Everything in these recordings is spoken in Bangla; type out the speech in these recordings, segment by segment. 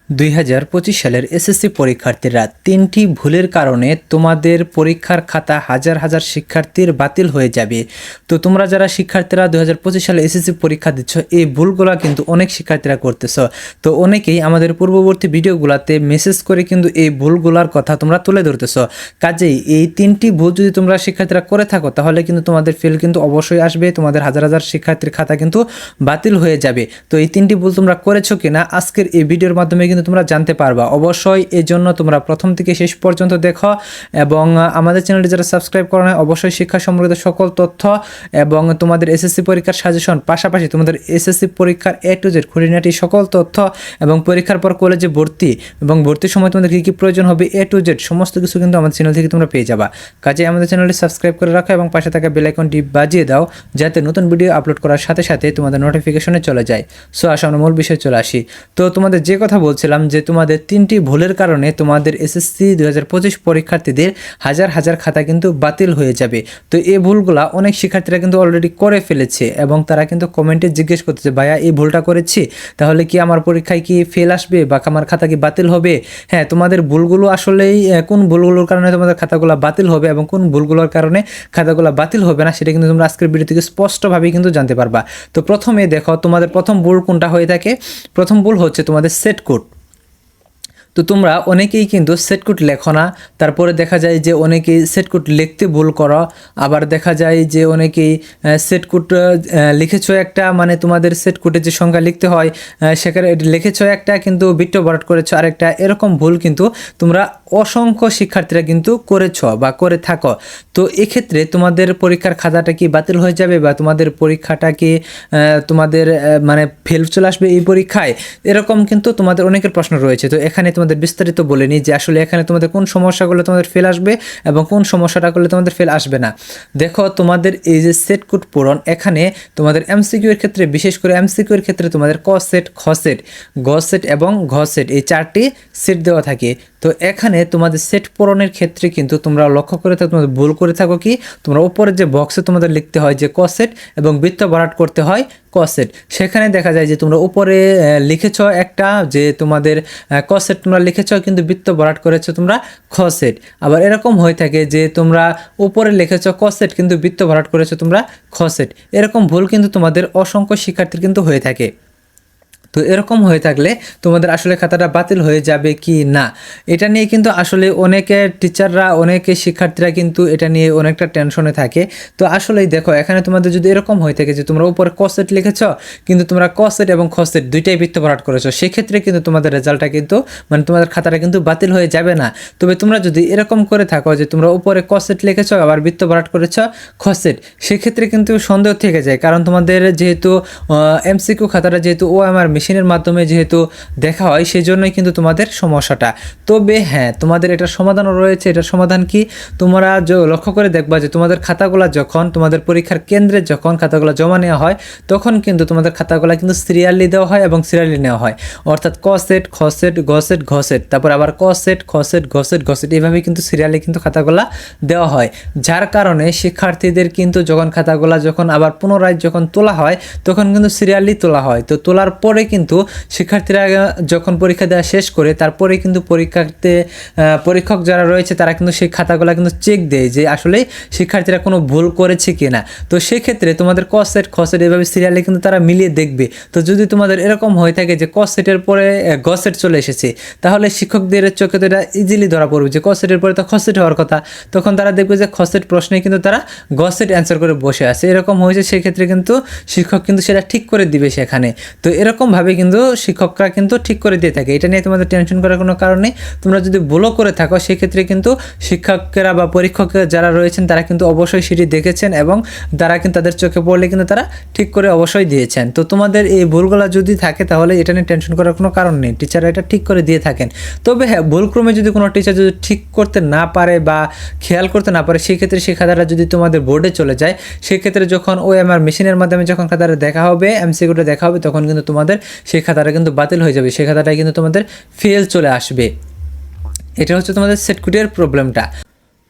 2025 সালের এসএসসি পরীক্ষার্থীরা 3টি ভুলের কারণে তোমাদের পরীক্ষার খাতা হাজার হাজার শিক্ষার্থীর বাতিল হয়ে যাবে। তো তোমরা যারা শিক্ষার্থীরা 2025 সালে এসএসসি পরীক্ষা দিচ্ছ, এই ভুলগুলো কিন্তু অনেক শিক্ষার্থীরা করতেছ। তো অনেকেই আমাদের পূর্ববর্তী ভিডিওগুলোতে মেসেজ করে কিন্তু এই ভুলগুলোর কথা তোমরা তুলে ধরতেছ। কাজেই এই 3টি ভুল যদি তোমরা শিক্ষার্থীরা করে থাকো, তাহলে কিন্তু তোমাদের ফেল কিন্তু অবশ্যই আসবে, তোমাদের হাজার হাজার শিক্ষার্থীর খাতা কিন্তু বাতিল হয়ে যাবে। তো এই 3টি ভুল তোমরা করেছো কিনা আজকের এই ভিডিওর মাধ্যমে কিন্তু তোমরা জানতে পারবা। অবশ্যই এই জন্য তোমরা প্রথম থেকে শেষ পর্যন্ত দেখো এবং আমাদের চ্যানেলটি যারা সাবস্ক্রাইব করা হয় অবশ্যই শিক্ষা সম্পর্কিত সকল তথ্য এবং তোমাদের এসএসসি পরীক্ষার সাজেশন, পাশাপাশি তোমাদের এসএসসি পরীক্ষার A to Z খুঁটিনাটি সকল তথ্য এবং পরীক্ষার পর কলেজে ভর্তি এবং ভর্তির সময় তোমাদের কী কী প্রয়োজন হবে A to Z সমস্ত কিছু কিন্তু আমাদের চ্যানেল থেকে তোমরা পেয়ে যাবা। কাজে আমাদের চ্যানেলটি সাবস্ক্রাইব করে রাখো এবং পাশে থাকা বেল আইকনটি বাজিয়ে দাও, যাতে নতুন ভিডিও আপলোড করার সাথে সাথে তোমাদের নোটিফিকেশনে চলে যায়। সো আসো আমরা মূল বিষয়ে চলে আসি। তো তোমাদের যে কথা বলছিলাম যে তোমাদের 3টি ভুলের কারণে তোমাদের এসএসসি 2025 পরীক্ষার্থীদের হাজার হাজার খাতা কিন্তু বাতিল হয়ে যাবে। তো এই ভুলগুলা অনেক শিক্ষার্থীরা কিন্তু অলরেডি করে ফেলেছে এবং তারা কিন্তু কমেন্টে জিজ্ঞেস করতেছে, ভাইয়া এই ভুলটা করেছি, তাহলে কি আমার পরীক্ষায় কি ফেল আসবে বা আমার খাতা কি বাতিল হবে? হ্যাঁ, তোমাদের ভুলগুলো আসলেই কোন ভুলগুলোর কারণে তোমাদের খাতাগুলো বাতিল হবে এবং কোন ভুলগুলোর কারণে খাতাগুলো বাতিল হবে না, সেটা কিন্তু তোমরা আজকের ভিডিও থেকে স্পষ্টভাবে কিন্তু জানতে পারবা। তো প্রথমে দেখো তোমাদের প্রথম ভুল কোনটা হয়ে থাকে। প্রথম ভুল হচ্ছে তোমাদের সেট কোড। তো তোমরা অনেকেই কিন্তু সেট কোড লেখো না, তারপরে দেখা যায় যে অনেকেই সেট কোড লিখতে ভুল করো, আবার দেখা যায় যে অনেকেই সেট কোড লিখেছো একটা, মানে তোমাদের সেট কোডে যে সংখ্যা লিখতে হয় সেখানে লিখেছো একটা কিন্তু বিট্টো ভরাট করেছো আরেকটা। এরকম ভুল কিন্তু তোমরা অসংখ্য শিক্ষার্থীরা কিন্তু করেছো বা করে থাকো। তো এক্ষেত্রে তোমাদের পরীক্ষার খাতাটা কি বাতিল হয়ে যাবে বা তোমাদের পরীক্ষাটা কি তোমাদের মানে ফেল চলে আসবে এই পরীক্ষায়, এরকম কিন্তু তোমাদের অনেকের প্রশ্ন রয়েছে। তো এখানে তোমাদের বিস্তারিত বলে নিই যে আসলে এখানে তোমাদের কোন সমস্যাগুলো তোমাদের ফেল আসবে এবং কোন সমস্যাটা করলে তোমাদের ফেল আসবে না। দেখো তোমাদের এই যে সেট কোড পূরণ, এখানে তোমাদের এমসিকিউ এর ক্ষেত্রে, বিশেষ করে এমসিকিউ এর ক্ষেত্রে তোমাদের ক সেট, খ সেট, গ সেট এবং ঘ সেট, এই 4টি সেট দেওয়া থাকে। তো এখানে তোমাদের সেট পূরণের ক্ষেত্রে কিন্তু তোমরা লক্ষ্য করে থাকো, তোমাদের ভুল করে থাকো কি, তোমরা উপরে যে বক্সে তোমাদের লিখতে হয় যে ক সেট এবং বৃত্ত ভরাট করতে হয় ক সেট, সেখানে দেখা যায় যে তোমরা উপরে লিখেছ একটা যে তোমাদের ক সেট তোমরা লিখেছ কিন্তু বৃত্ত ভরাট করেছো তোমরা খ সেট। আবার এরকম হয়ে থাকে যে তোমরা উপরে লিখেছ ক সেট কিন্তু বৃত্ত ভরাট করেছো তোমরা খ সেট। এরকম ভুল কিন্তু তোমাদের অসংখ্য শিক্ষার্থীর কিন্তু হয়ে থাকে। তো এরকম হয়ে থাকলে তোমাদের আসলে খাতাটা বাতিল হয়ে যাবে কি না, এটা নিয়ে কিন্তু আসলে অনেকে টিচাররা, অনেকে শিক্ষার্থীরা কিন্তু এটা নিয়ে অনেকটা টেনশনে থাকে। তো আসলেই দেখো এখানে তোমাদের যদি এরকম হয়ে থাকে যে তোমরা উপরে ক সেট লিখেছ কিন্তু তোমরা ক সেট এবং খ সেট দুইটাই বৃত্ত ভরাট করেছো, সেক্ষেত্রে কিন্তু তোমাদের রেজাল্টটা কিন্তু মানে তোমাদের খাতাটা কিন্তু বাতিল হয়ে যাবে না। তবে তোমরা যদি এরকম করে থাকো যে তোমরা উপরে ক সেট লিখেছ আবার বৃত্ত ভরাট করেছ খ সেট, সেক্ষেত্রে কিন্তু সন্দেহ থেকে যায়, কারণ তোমাদের যেহেতু এমসিকিউ খাতাটা যেহেতু OMR মেশিনের মাধ্যমে যেহেতু দেখা হয়, সেই জন্যই কিন্তু তোমাদের সমস্যাটা। তবে হ্যাঁ, তোমাদের এটার সমাধানও রয়েছে। এটার সমাধান কি, তোমরা লক্ষ্য করে দেখবা যে তোমাদের খাতাগুলো যখন তোমাদের পরীক্ষার কেন্দ্রে যখন খাতাগুলো জমা নেওয়া হয়, তখন কিন্তু তোমাদের খাতাগুলো কিন্তু সিরিয়ালি দেওয়া হয় এবং সিরিয়ালি নেওয়া হয়, অর্থাৎ ক সেট, খ সেট, গ সেট, ঘ সেট, তারপর আবার ক সেট, খ সেট, গ সেট, ঘ সেট, এইভাবে কিন্তু সিরিয়ালি কিন্তু খাতাগুলো দেওয়া হয়। যার কারণে শিক্ষার্থীদের কিন্তু যখন খাতাগুলো যখন আবার পুনরায় যখন তোলা হয়, তখন কিন্তু সিরিয়ালি তোলা হয়। তো তোলার পরে কিন্তু শিক্ষার্থীরা যখন পরীক্ষা দেওয়া শেষ করে, তারপরে কিন্তু পরীক্ষক যারা রয়েছে তারা কিন্তু সেই খাতাগুলো কিন্তু চেক দেয় যে আসলে শিক্ষার্থীরা কোনো ভুল করেছে কিনা। তো সেক্ষেত্রে তোমাদের ক সেট, খ সেট এভাবে সিরিয়ালে কিন্তু তারা মিলিয়ে দেখবে। তো যদি তোমাদের এরকম হয়ে থাকে যে ক সেটের পরে গ সেট চলে এসেছে, তাহলে শিক্ষকদের চোখে তো এটা ইজিলি ধরা পড়বে যে ক সেটের পরে তো খ সেট হওয়ার কথা, তখন তারা দেখবে যে খ সেট প্রশ্নে কিন্তু তারা গ সেট অ্যান্সার করে বসে আছে। এরকম হয়েছে, সেক্ষেত্রে কিন্তু শিক্ষক কিন্তু সেটা ঠিক করে দিবে সেখানে। তো এরকমভাবে কিন্তু শিক্ষকরা কিন্তু ঠিক করে দিয়ে থাকে, এটা নিয়ে তোমাদের টেনশন করার কোনো কারণ নেই। তোমরা যদি ভুলও করে থাকো, সেক্ষেত্রে কিন্তু শিক্ষকেরা বা পরীক্ষকেরা যারা রয়েছেন তারা কিন্তু অবশ্যই সেটি দেখেছেন এবং তারা কিন্তু তাদের চোখে পড়লে কিন্তু তারা ঠিক করে অবশ্যই দিয়েছেন। তো তোমাদের এই ভুলগুলো যদি থাকে, তাহলে এটা নিয়ে টেনশন করার কোনো কারণ নেই, টিচাররা এটা ঠিক করে দিয়ে থাকেন। তবে হ্যাঁ, ভুলক্রমে যদি কোনো টিচার যদি ঠিক করতে না পারে বা খেয়াল করতে না পারে, সেক্ষেত্রে সেই খাতাটা যদি তোমাদের বোর্ডে চলে যায়, সেক্ষেত্রে যখন OMR মেশিনের মাধ্যমে যখন খাতাটা দেখা হবে, এমসিকিউটা দেখা হবে, তখন কিন্তু তোমাদের সেই খাতাটা কিন্তু বাতিল হয়ে যাবে, সেই খাতাটায় কিন্তু তোমাদের ফেল চলে আসবে। এটা হচ্ছে তোমাদের সেট কোডের প্রবলেমটা।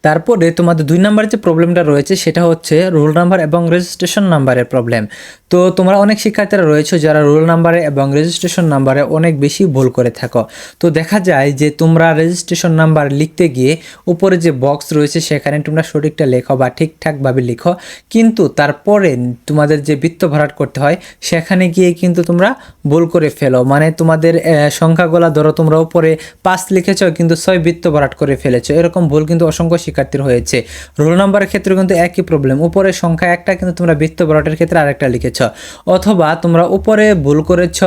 তারপরে তোমাদের 2 নাম্বারের যে প্রবলেমটা রয়েছে সেটা হচ্ছে রোল নাম্বার এবং রেজিস্ট্রেশন নাম্বারের প্রবলেম। তো তোমরা অনেক শিক্ষার্থীরা রয়েছে যারা রোল নাম্বারে এবং রেজিস্ট্রেশন নাম্বারে অনেক বেশি ভুল করে থাকো। তো দেখা যায় যে তোমরা রেজিস্ট্রেশন নাম্বার লিখতে গিয়ে উপরে যে বক্স রয়েছে সেখানে তোমরা সঠিকটা লেখো বা ঠিকঠাকভাবে লিখো, কিন্তু তারপরে তোমাদের যে বৃত্ত ভরাট করতে হয় সেখানে গিয়ে কিন্তু তোমরা ভুল করে ফেলো। মানে তোমাদের সংখ্যাগুলো ধরো তোমরা উপরে 5 লিখেছ কিন্তু 6 বৃত্ত ভরাট করে ফেলেছো, এরকম ভুল কিন্তু অসংখ্য শিক্ষার্থীর হয়েছে। রোল নাম্বারের ক্ষেত্রে কিন্তু একই প্রবলেম, উপরে সংখ্যা একটা কিন্তু তোমরা বৃত্ত ভরাটের ক্ষেত্রে আরেকটা লিখেছ, অথবা তোমরা উপরে ভুল করেছ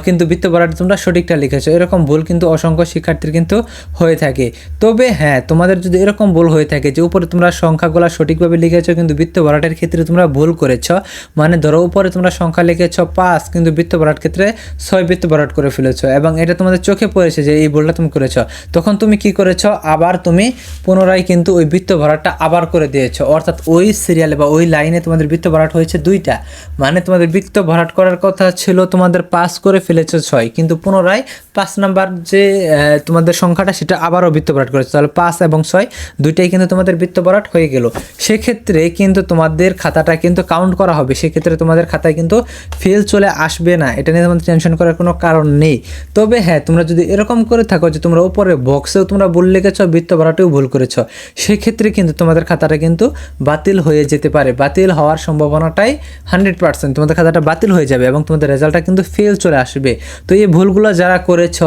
কিন্তু বৃত্ত ভরাটে তোমরা সঠিকটা লিখেছো, এরকম ভুল কিন্তু অসংখ্য শিক্ষার্থীর কিন্তু হয়ে থাকে। তবে হ্যাঁ, তোমাদের যদি এরকম ভুল হয়ে থাকে যে উপরে তোমরা সংখ্যাগুলো সঠিকভাবে লিখেছো কিন্তু বৃত্ত ভরাটের ক্ষেত্রে তোমরা ভুল করেছ, মানে ধরো উপরে তোমরা সংখ্যা লিখেছ 5 কিন্তু বৃত্ত ভরাট ক্ষেত্রে 6 বৃত্ত ভরাট করে ফেলেছো এবং এটা তোমাদের চোখে পড়েছে যে এই ভুলটা তুমি করেছো, তখন তুমি কি করেছো, আবার তুমি পুনরায় কিন্তু ওই বৃত্ত ভরাটটা আবার করে দিয়েছো। অর্থাৎ ওই সিরিয়ালে বা ওই লাইনে তোমাদের বৃত্ত ভরাট হয়েছে 2টা, মানে তোমাদের বৃত্ত ভরাট করার কথা ছিল তোমাদের 5 করে ফেলেছো 6, কিন্তু পুনরায় 5 নাম্বার যে তোমাদের সংখ্যাটা সেটা আবারও বৃত্ত ভরাট করেছো, তাহলে 5 এবং 6 দুইটাই কিন্তু তোমাদের বৃত্ত ভরাট হয়ে গেল। সেক্ষেত্রে কিন্তু তোমাদের খাতাটা কিন্তু কাউন্ট করা হবে, সেক্ষেত্রে তোমাদের খাতায় কিন্তু ফেল চলে আসবে না, এটা নিয়ে তোমাদের টেনশন করার কোনো কারণ নেই। তবে হ্যাঁ, তোমরা যদি এরকম করে থাকো যে তোমরা উপরে বক্সেও তোমরা ভুল লিখেছো, বৃত্ত ভরাটেও ভুল করেছো, সেক্ষেত্রে কিন্তু তোমাদের খাতাটা কিন্তু বাতিল হয়ে যেতে পারে। বাতিল হওয়ার সম্ভাবনাটাই 100%, তোমাদের খাতাটা বাতিল হয়ে যাবে এবং তোমাদের রেজাল্টটা কিন্তু ফেল চলে আসবে। তো এই ভুলগুলো যারা করেছ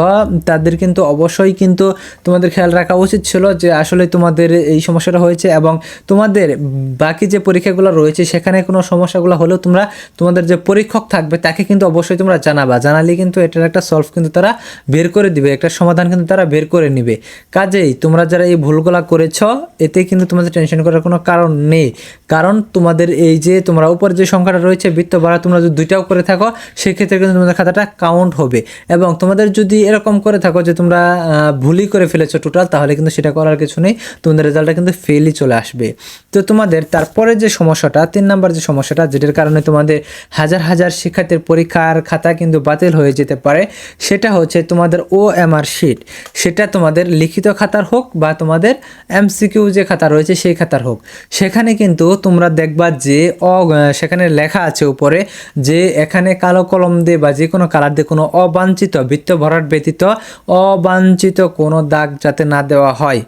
তাদের কিন্তু অবশ্যই কিন্তু তোমাদের খেয়াল রাখা উচিত ছিল যে আসলে তোমাদের এই সমস্যাটা হয়েছে, এবং তোমাদের বাকি যে পরীক্ষাগুলো রয়েছে সেখানে কোনো সমস্যাগুলো হলেও তোমরা তোমাদের যে পরীক্ষক থাকবে তাকে কিন্তু অবশ্যই তোমরা জানাবা, জানালে কিন্তু এটার একটা সলভ কিন্তু তারা বের করে দিবে, একটা সমাধান কিন্তু তারা বের করে নিবে। কাজেই তোমরা যারা এই ভুলগুলো করেছ এতে কিন্তু তোমাদের টেনশন করার কোনো কারণ নেই, কারণ তোমাদের এই যে তোমরা উপর যে সংখ্যাটা রয়েছে বৃত্ত ভরাট তোমরা যদি 2টাও করে থাকো সেক্ষেত্রে কিন্তু তোমাদের খাতাটা কাউন্ট হবে। এবং তোমাদের যদি এরকম করে থাকো যে তোমরা ভুলই করে ফেলেছো টোটাল, তাহলে কিন্তু সেটা করার কিছু নেই, তোমাদের রেজাল্টটা কিন্তু ফেলই চলে আসবে। তো তোমাদের তারপরে যে সমস্যাটা 3 নাম্বার যে সমস্যাটা যেটার কারণে তোমাদের হাজার হাজার শিক্ষার্থীর পরীক্ষার খাতা কিন্তু বাতিল হয়ে যেতে পারে, সেটা হচ্ছে তোমাদের OMR শিট। সেটা তোমাদের লিখিত খাতার হোক বা তোমাদের MCQ যে খাতা রয়েছে সেই খাতার হোক, সেখানে কিন্তু তোমরা দেখবা যে সেখানে লেখা আছে উপরে যে এখানে কালো কলম দিয়ে বা যে কোনো কালার দিয়ে কোনো অবাঞ্ছিত বৃত্ত ভরাট ব্যতীত অবাঞ্ছিত কোনো দাগ যাতে না দেওয়া হয়।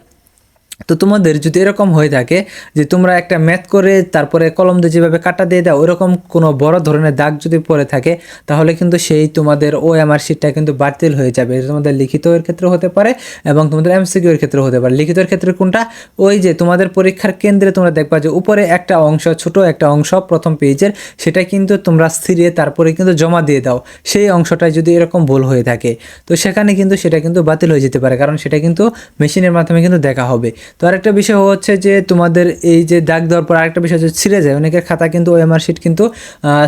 তো তোমাদের যদি এরকম হয়ে থাকে যে তোমরা একটা ম্যাথ করে তারপরে কলম দিয়ে যেভাবে কাটা দিয়ে দাও, ওরকম কোনো বড় ধরনের দাগ যদি পড়ে থাকে তাহলে কিন্তু সেই তোমাদের OMR শিটটা কিন্তু বাতিল হয়ে যাবে। এটা তোমাদের লিখিত এর ক্ষেত্রে হতে পারে এবং তোমাদের MCQ এর ক্ষেত্রে হতে পারে। লিখিতের ক্ষেত্রে কোনটা, ওই যে তোমাদের পরীক্ষার কেন্দ্রে তোমরা দেখবা যে উপরে একটা অংশ, ছোট একটা অংশ প্রথম পেজের, সেটা কিন্তু তোমরা ছিঁড়ে তারপরে কিন্তু জমা দিয়ে দাও, সেই অংশটায় যদি এরকম ভুল হয়ে থাকে তো সেখানে কিন্তু সেটা কিন্তু বাতিল হয়ে যেতে পারে, কারণ সেটা কিন্তু মেশিনের মাধ্যমে কিন্তু দেখা হবে। তো আরেকটা বিষয় হচ্ছে যে তোমাদের এই যে দাগ দেওয়ার পর আরেকটা বিষয় হচ্ছে ছিঁড়ে যায়, অনেকের খাতা কিন্তু OMR শিট কিন্তু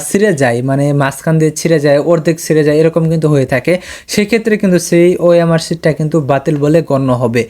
ছিঁড়ে যায়, মানে মাঝখান দিয়ে ছিঁড়ে যায়, অর্ধেক ছিঁড়ে যায়, এরকম কিন্তু হয়ে থাকে। সেক্ষেত্রে কিন্তু সেই OMR শিটটা কিন্তু বাতিল বলে গণ্য হবে।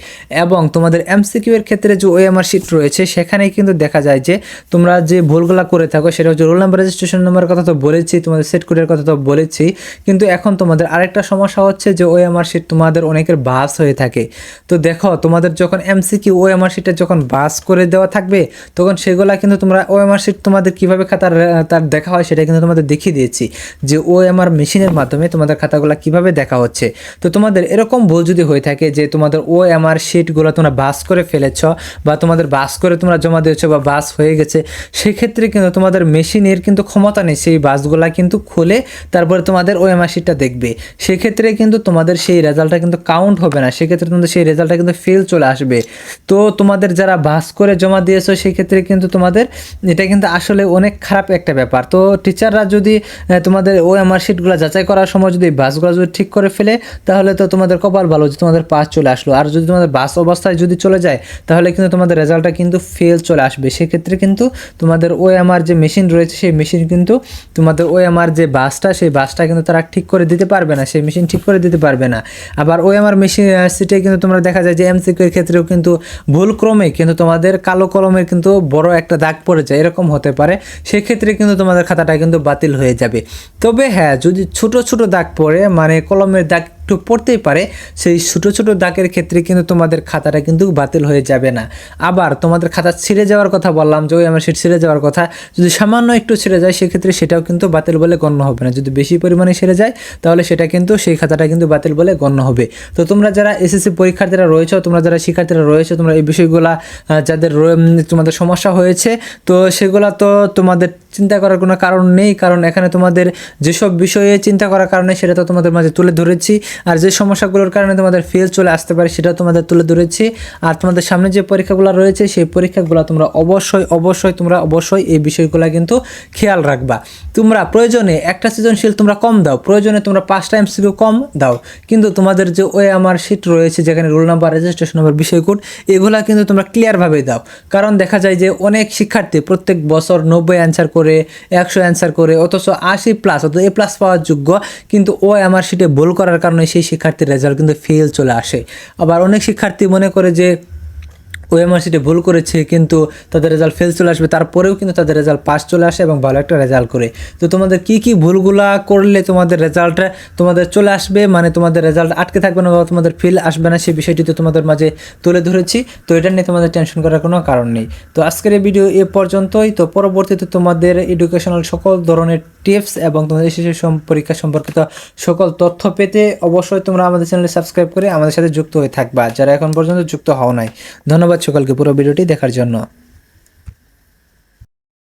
এবং তোমাদের MCQ এর ক্ষেত্রে যে OMR শিট রয়েছে সেখানেই কিন্তু দেখা যায় যে তোমরা যে ভুলগুলো করে থাকো সেটা হচ্ছে রোল নাম্বার, রেজিস্ট্রেশন নাম্বারের কথা তো বলেছি, তোমাদের সেট কোডের কথা তো বলেছি, কিন্তু এখন তোমাদের আরেকটা সমস্যা হচ্ছে যে OMR শিট তোমাদের অনেকের বাস হয়ে থাকে। তো দেখো তোমাদের যখন MCQ OMR শিটে যখন বাস করে দেওয়া থাকবে তখন সেগুলা কিন্তু তোমরা OMR শিট তোমাদের কীভাবে খাতার তার দেখা হয় সেটা কিন্তু তোমাদের দেখিয়ে দিয়েছি যে OMR মেশিনের মাধ্যমে তোমাদের খাতাগুলো কিভাবে দেখা হচ্ছে। তো তোমাদের এরকম ভুল যদি হয়ে থাকে যে তোমাদের OMR শিটগুলো তোমরা বাস করে ফেলেছ বা তোমাদের বাস করে তোমরা জমা দিয়েছো বা বাস হয়ে গেছে, সেক্ষেত্রে কিন্তু তোমাদের মেশিনের কিন্তু ক্ষমতা নেই সেই বাসগুলা কিন্তু খুলে তারপরে তোমাদের OMR শিটটা দেখবে, সেক্ষেত্রে কিন্তু তোমাদের সেই রেজাল্টটা কিন্তু কাউন্ট হবে না, সেক্ষেত্রে তোমাদের সেই রেজাল্টটা কিন্তু ফেল চলে আসবে। তো তোমাদের যারা বাস করে জমা দিয়েছো সেক্ষেত্রে কিন্তু তোমাদের এটা কিন্তু আসলে অনেক খারাপ একটা ব্যাপার। তো টিচাররা যদি তোমাদের OMR শিটগুলো যাচাই করার সময় যদি বাসগুলো যদি ঠিক করে ফেলে তাহলে তো তোমাদের কপাল ভালো যে তোমাদের পাস চলে আসলো, আর যদি তোমাদের বাস অবস্থায় যদি চলে যায় তাহলে কিন্তু তোমাদের রেজাল্টটা কিন্তু ফেল চলে আসবে। সেক্ষেত্রে কিন্তু তোমাদের OMR যে মেশিন রয়েছে সেই মেশিন কিন্তু তোমাদের OMR যে বাসটা সেই বাসটা কিন্তু তারা ঠিক করে দিতে পারবে না, সেই মেশিন ঠিক করে দিতে পারবে না। আবার OMR মেশিন সিটে কিন্তু তোমরা দেখা যায় যে MCQ এর ক্ষেত্রেও কিন্তু ভুলক্রমে কিন্তু তোমাদের কালো কলমের কিন্তু বড় একটা দাগ পড়ে যায়, এরকম হতে পারে, সেক্ষেত্রে কিন্তু তোমাদের খাতাটা কিন্তু বাতিল হয়ে যাবে। তবে হ্যাঁ, যদি ছোট ছোট দাগ পড়ে মানে কলমের দাগ একটু পড়তেই পারে, সেই ছোটো ছোটো দাগের ক্ষেত্রে কিন্তু তোমাদের খাতাটা কিন্তু বাতিল হয়ে যাবে না। আবার তোমাদের খাতা ছিঁড়ে যাওয়ার কথা বললাম, যে ওই আমার সিট ছিঁড়ে যাওয়ার কথা, যদি সামান্য একটু ছিঁড়ে যায় সেক্ষেত্রে সেটাও কিন্তু বাতিল বলে গণ্য হবে না। যদি বেশি পরিমাণে ছিঁড়ে যায় তাহলে সেটা কিন্তু সেই খাতাটা কিন্তু বাতিল বলে গণ্য হবে। তো তোমরা যারা এসএসসি পরীক্ষার্থীরা রয়েছে, তোমরা যারা শিক্ষার্থীরা রয়েছে, তোমরা এই বিষয়গুলা যাদের তোমাদের সমস্যা হয়েছে, তো সেগুলা তো তোমাদের চিন্তা করার কোনো কারণ নেই, কারণ এখানে তোমাদের যেসব বিষয়ে চিন্তা করার কারণে সেটা তো তোমাদের মাঝে তুলে ধরেছি, আর যে সমস্যাগুলোর কারণে তোমাদের ফেল চলে আসতে পারে সেটা তোমাদের তুলে ধরেছি। আর তোমাদের সামনে যে পরীক্ষাগুলো রয়েছে সেই পরীক্ষাগুলো তোমরা অবশ্যই এই বিষয়গুলো কিন্তু খেয়াল রাখবা। তোমরা প্রয়োজনে একটা সৃজনশীল তোমরা কম দাও, প্রয়োজনে তোমরা 5টা MCQ কম দাও, কিন্তু তোমাদের যে ওই আমার শিট রয়েছে যেখানে রোল নাম্বার, রেজিস্ট্রেশন নাম্বার, বিষয় কোড, এগুলা কিন্তু তোমরা ক্লিয়ারভাবে দাও। কারণ দেখা যায় যে অনেক শিক্ষার্থী প্রত্যেক বছর 90 অ্যান্সার করে, 100 অ্যান্সার করে, অথচ 80+ অথচ A+ পাওয়ার যোগ্য, কিন্তু ওই আমার শিটে ভুল করার কারণে সেই শিক্ষার্থীর রেজাল্ট কিন্তু ফেল চলে আসে। আবার অনেক শিক্ষার্থী মনে করে যে ওএমআর শিটে ভুল করেছে কিন্তু তাদের রেজাল্ট ফেল চলে আসবে, তারপরেও কিন্তু তাদের রেজাল্ট পাস চলে আসে এবং ভালো একটা রেজাল্ট করে। তো তোমাদের কি ভুলগুলা করলে তোমাদের রেজাল্টটা তোমাদের চলে আসবে, মানে তোমাদের রেজাল্ট আটকে থাকবে না বা তোমাদের ফেল আসবে না, সেই বিষয়টি তো তোমাদের মাঝে তুলে ধরেছি। তো এটা নিয়ে তোমাদের টেনশন করার কোনো কারণ নেই। তো আজকের এই ভিডিও এ পর্যন্তই। তো পরবর্তীতে তোমাদের এডুকেশনাল সকল ধরনের টিপস এবং তোমাদের এসএসসি পরীক্ষা সম্পর্কিত সকল তথ্য পেতে অবশ্যই তোমরা আমাদের চ্যানেলে সাবস্ক্রাইব করে আমাদের সাথে যুক্ত হয়ে থাকবা, যারা এখন পর্যন্ত যুক্ত হও নাই। ধন্যবাদ সকলকে পুরো ভিডিওটি দেখার জন্য।